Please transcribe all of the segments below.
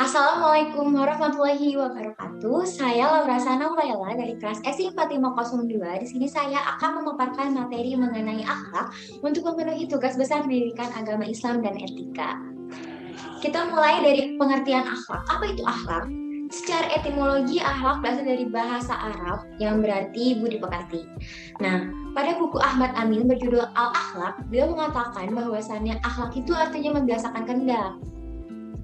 Assalamualaikum warahmatullahi wabarakatuh. Saya Laura Sana Waila dari kelas SI 4502. Di sini saya akan memaparkan materi mengenai akhlak untuk memenuhi tugas besar pendidikan agama Islam dan etika. Kita mulai dari pengertian akhlak. Apa itu akhlak? Secara etimologi, akhlak berasal dari bahasa Arab yang berarti budi pekerti. Nah, pada buku Ahmad Amin berjudul Al-Akhlak, beliau mengatakan bahwasannya akhlak itu artinya membiasakan kehendak.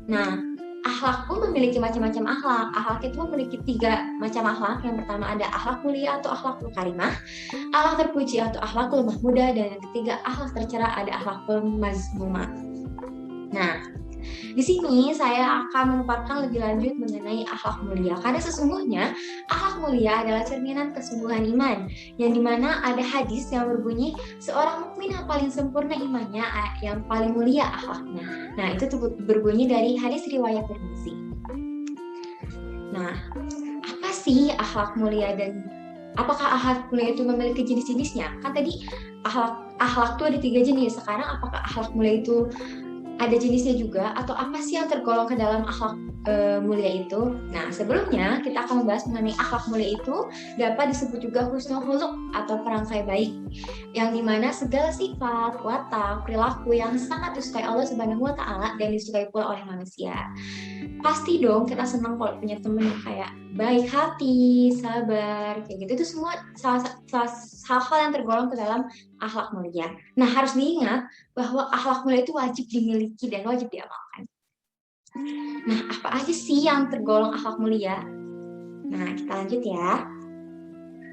Nah, akhlak pun memiliki macam-macam akhlak. Akhlak itu memiliki 3 macam akhlak. Yang pertama ada akhlak mulia atau akhlakul karimah, akhlak terpuji atau akhlakul mahmudah, dan yang ketiga akhlak tercela ada akhlakul mazmumah. Nah, di sini saya akan memaparkan lebih lanjut mengenai akhlak mulia. Karena sesungguhnya akhlak mulia adalah cerminan kesungguhan iman, yang dimana ada hadis yang berbunyi seorang mukmin yang paling sempurna imannya, yang paling mulia akhlaknya. Nah, itu berbunyi dari hadis riwayat Tirmizi. Nah, apa sih akhlak mulia dan apakah akhlak mulia itu memiliki jenis-jenisnya? Kan tadi akhlak itu ada 3 jenis. Sekarang apakah akhlak mulia itu ada jenisnya juga, atau apa sih yang tergolong ke dalam akhlak mulia itu? Nah, sebelumnya kita akan membahas mengenai akhlak mulia itu dapat disebut juga husnul khuluq atau perangkai baik, yang dimana segala sifat, watak, perilaku yang sangat disukai Allah Subhanahu wa Ta'ala dan disukai pula oleh manusia. Pasti dong kita senang kalau punya temen yang kayak baik hati, sabar, kayak gitu. Itu semua hal-hal yang tergolong ke dalam akhlak mulia. Nah, harus diingat bahwa akhlak mulia itu wajib dimiliki dan wajib diamalkan. Nah, apa aja sih yang tergolong akhlak mulia? Nah, kita lanjut ya.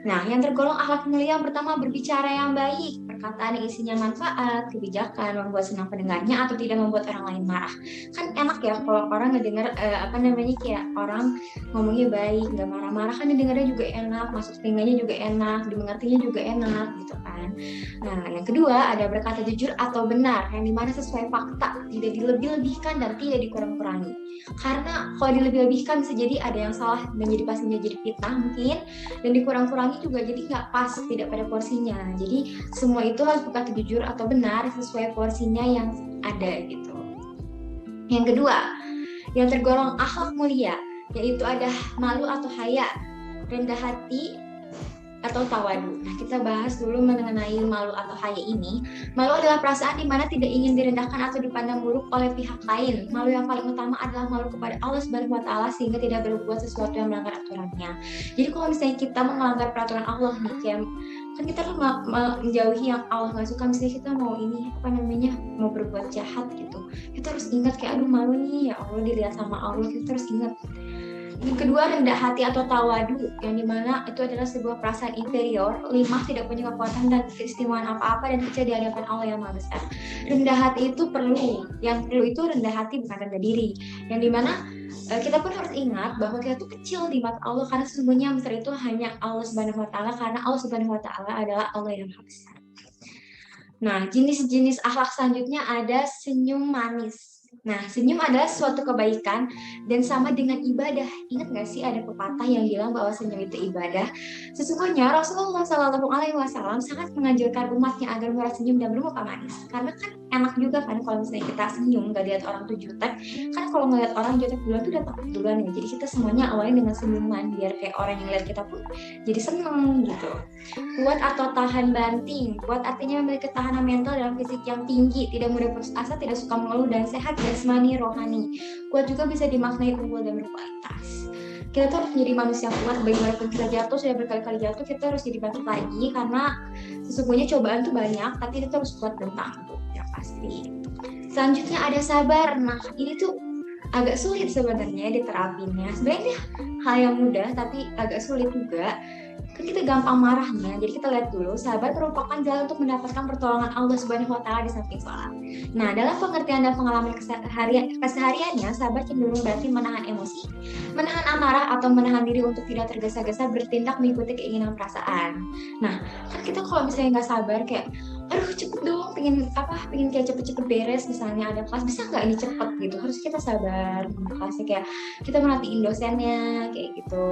Nah, yang tergolong akhlak mulia yang pertama berbicara yang baik, perkataan yang isinya manfaat, kebijakan, membuat senang pendengarnya atau tidak membuat orang lain marah. Kan enak ya kalau orang ngedengar kayak orang ngomongnya baik, nggak marah-marah, kan didengarnya juga enak, masuk telinganya juga enak, dimengertinya juga enak gitu kan. Nah, yang kedua ada berkata jujur atau benar, yang dimana sesuai fakta, tidak dilebih-lebihkan dan tidak dikurang-kurangi. Karena kalau dilebih-lebihkan bisa jadi ada yang salah menjadi pastinya jadi fitnah mungkin, dan dikurang-kurangi juga jadi nggak pas, tidak pada porsinya. Jadi semua itu harus berkata jujur atau benar sesuai porsinya yang ada gitu. Yang kedua, yang tergolong akhlak mulia, yaitu ada malu atau haya, rendah hati, atau tawadu. Nah, kita bahas dulu mengenai malu atau haya ini. Malu adalah perasaan di mana tidak ingin direndahkan atau dipandang buruk oleh pihak lain. Malu yang paling utama adalah malu kepada Allah Subhanahu wa Ta'ala sehingga tidak berbuat sesuatu yang melanggar aturannya. Jadi kalau misalnya kita melanggar peraturan Allah nih, kayak kan kita menjauhi yang Allah nggak suka, misalnya kita mau berbuat jahat gitu, kita harus ingat kayak aduh malu nih ya Allah, dilihat sama Allah, kita harus ingat. Yang kedua, rendah hati atau tawadu, yang dimana itu adalah sebuah perasaan inferior, lemah, tidak punya kekuatan dan keistimewaan apa-apa, dan kecil di hadapan Allah yang Maha Besar. Rendah hati itu perlu, yang perlu itu rendah hati bukan rendah diri, yang dimana kita pun harus ingat bahwa kita tuh kecil di mata Allah, karena sesungguhnya yang besar itu hanya Allah Subhanahu wa Ta'ala, karena Allah Subhanahu wa Ta'ala adalah Allah yang Maha Besar. Nah, jenis-jenis akhlak selanjutnya ada senyum manis. Nah, senyum adalah suatu kebaikan dan sama dengan ibadah. Ingat nggak sih ada pepatah yang bilang bahwa senyum itu ibadah? Sesungguhnya Rasulullah Shallallahu Alaihi Wasallam sangat menganjurkan umatnya agar murah senyum dan bermuka manis. Karena kan enak juga kan kalau misalnya kita senyum nggak lihat orang tuh jutek. Kan kalau ngeliat orang jutek duluan tuh udah takut duluan ya. Jadi kita semuanya awalnya dengan senyuman biar kayak orang yang lihat kita pun jadi seneng gitu. Kuat atau tahan banting. Kuat artinya memiliki ketahanan mental dalam fisik yang tinggi, tidak mudah putus asa, tidak suka mengeluh, dan sehat jasmani rohani. Kuat juga bisa dimaknai unggul dan berkualitas. Kita tuh harus menjadi manusia kuat, bagaimanapun kita jatuh, sudah berkali-kali jatuh, kita harus jadi bangkit lagi, karena sesungguhnya cobaan tuh banyak, tapi kita harus kuat dan tangguh, ya pasti. Selanjutnya ada sabar. Nah, ini tuh agak sulit sebenarnya diterapinnya. Sebenarnya hal yang mudah, tapi agak sulit juga. Kan kita gampang marahnya, jadi kita lihat dulu, sabar merupakan jalan untuk mendapatkan pertolongan Allah Subhanahu wa Ta'ala di samping sholat. Nah, dalam pengertian dan pengalaman kesehariannya, sabar cenderung berarti menahan emosi, menahan amarah, atau menahan diri untuk tidak tergesa-gesa bertindak mengikuti keinginan perasaan. Nah, kan kita kalau misalnya nggak sabar, kayak aduh cepet dong, pengen kayak cepet-cepet beres, misalnya ada kelas bisa nggak ini cepet gitu, harus kita sabar sama kelasnya, kayak kita merhatiin dosennya kayak gitu.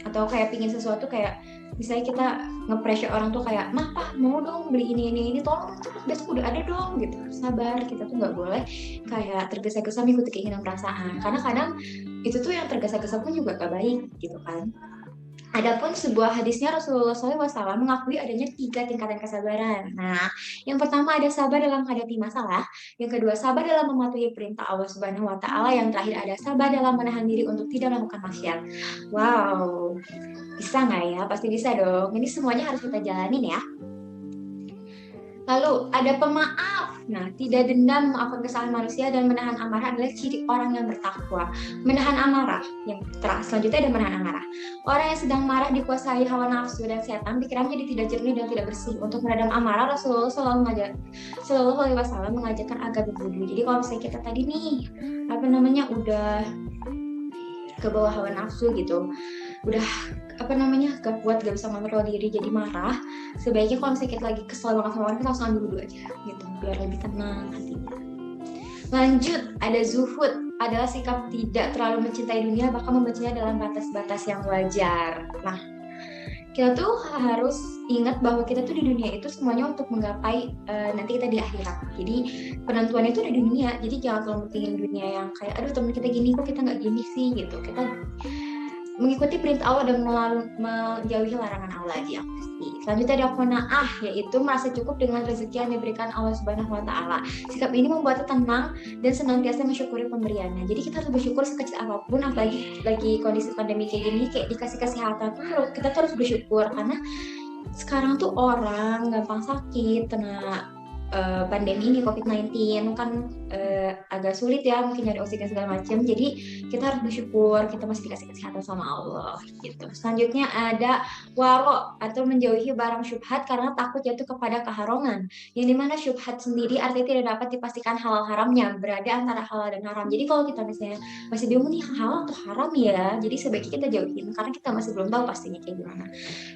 Atau kayak pingin sesuatu kayak misalnya kita nge-pressure orang tuh kayak, mah pak mau dong beli ini, tolong cepet besok udah ada dong gitu. Harus sabar, kita tuh nggak boleh kayak tergesa-gesa mengikuti keinginan perasaan, karena kadang itu tuh yang tergesa-gesa pun juga gak baik gitu kan. Adapun sebuah hadisnya Rasulullah SAW mengakui adanya 3 tingkatan kesabaran. Nah, yang pertama ada sabar dalam menghadapi masalah, yang kedua sabar dalam mematuhi perintah Allah Subhanahu Wa Taala, yang terakhir ada sabar dalam menahan diri untuk tidak melakukan maksiat. Wow, bisa nggak ya? Pasti bisa dong. Ini semuanya harus kita jalanin ya. Lalu ada pemaaf. Nah, tidak dendam, memaafkan kesalahan manusia, dan menahan amarah adalah ciri orang yang bertakwa. Menahan amarah. Yang selanjutnya ada menahan amarah. Orang yang sedang marah dikuasai hawa nafsu dan setan, pikirannya jadi tidak jernih dan tidak bersih. Untuk meredam amarah, Rasulullah SAW mengajarkan agar berwudu. Jadi kalau misalnya kita tadi nih, udah ke bawah hawa nafsu gitu, udah gak kuat, gak bisa mengontrol diri, jadi marah, sebaiknya kalau misalnya kita lagi kesel banget sama orang, kita langsung ambil wudhu aja gitu, biar lebih tenang hatinya. Lanjut, ada zuhud, adalah sikap tidak terlalu mencintai dunia, bahkan membencinya dalam batas-batas yang wajar. Nah, kita tuh harus ingat bahwa kita tuh di dunia itu semuanya untuk menggapai nanti kita di akhirat. Jadi penentuannya itu di dunia. Jadi jangan terlalu pentingin dunia yang kayak aduh temen kita gini kok kita nggak gini sih gitu. Kita mengikuti perintah Allah dan menjauhi larangan Allah aja yang pasti. Selanjutnya ada qanaah, yaitu merasa cukup dengan rezeki yang diberikan Allah Subhanahu Wa Taala. Sikap ini membuatnya tenang dan senantiasa mensyukuri pemberiannya. Jadi kita harus bersyukur sekecil apapun, apalagi lagi kondisi pandemi kayak gini, kayak dikasih kesehatan tuh kita tuh harus bersyukur, karena sekarang tuh orang gampang sakit kena pandemi ini COVID-19 kan agak sulit ya, mungkin nyari oksigen segala macam. Jadi kita harus bersyukur kita masih dikasih kesehatan sama Allah gitu. Selanjutnya ada waro, atau menjauhi barang syubhat karena takut jatuh kepada keharuman. Yang dimana syubhat sendiri artinya tidak dapat dipastikan halal haramnya, berada antara halal dan haram. Jadi kalau kita misalnya masih bingung nih halal atau haram ya, jadi sebaiknya kita jauhin karena kita masih belum tahu pastinya kayak gimana.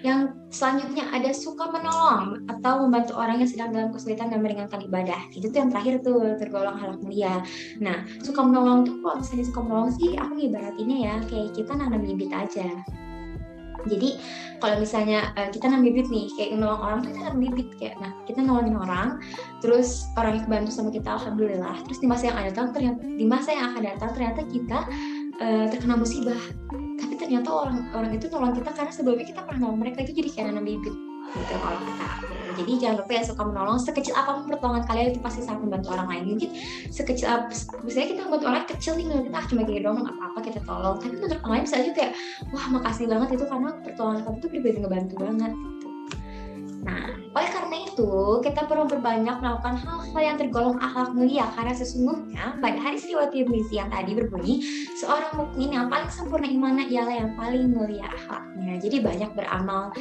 Yang selanjutnya ada suka menolong atau membantu orang yang sedang dalam kesulitan dan meringankan ibadah. Itu tuh yang terakhir tuh tergolong akhlak mulia. Nah, suka menolong tuh kalau misalnya suka menolong sih aku ibaratinnya ya kayak kita nanam bibit aja. Jadi kalau misalnya kita nanam bibit nih, kayak menolong orang tuh kita nanam bibit kayak, nah kita nolongin orang, terus orang yang kebantu sama kita alhamdulillah. Terus di masa yang akan datang ternyata kita terkena musibah. Tapi ternyata orang itu nolong kita karena sebelumnya kita pernah nolong mereka, itu jadi kayak nanam bibit gitu kalau kata aku. Jadi jangan lupa ya suka menolong, sekecil apapun pertolongan kalian itu pasti sangat membantu orang lain. Mungkin sekecil apa, misalnya kita membantu orang kecil nih, menurut kita cuma kayak doang nggak apa-apa kita tolong, tapi menurut orang lain bisa aja kayak wah makasih banget itu karena pertolongan kamu tuh benar-benar ngebantu banget gitu. Nah, oleh karena itu kita perlu berbanyak melakukan hal-hal yang tergolong akhlak mulia, karena sesungguhnya pada hadis riwayat Tirmizi yang tadi berbunyi seorang mukmin yang paling sempurna imannya ialah yang paling mulia akhlaknya. Jadi banyak beramal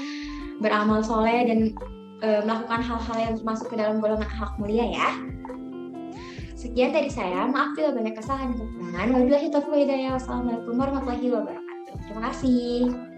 soleh dan melakukan hal-hal yang masuk ke dalam golongan akhlak mulia ya. Sekian dari saya, maaf bila banyak kesalahan dan kekurangan. Wabillahi taufiq wal hidayah. Wassalamualaikum warahmatullahi wabarakatuh. Terima kasih.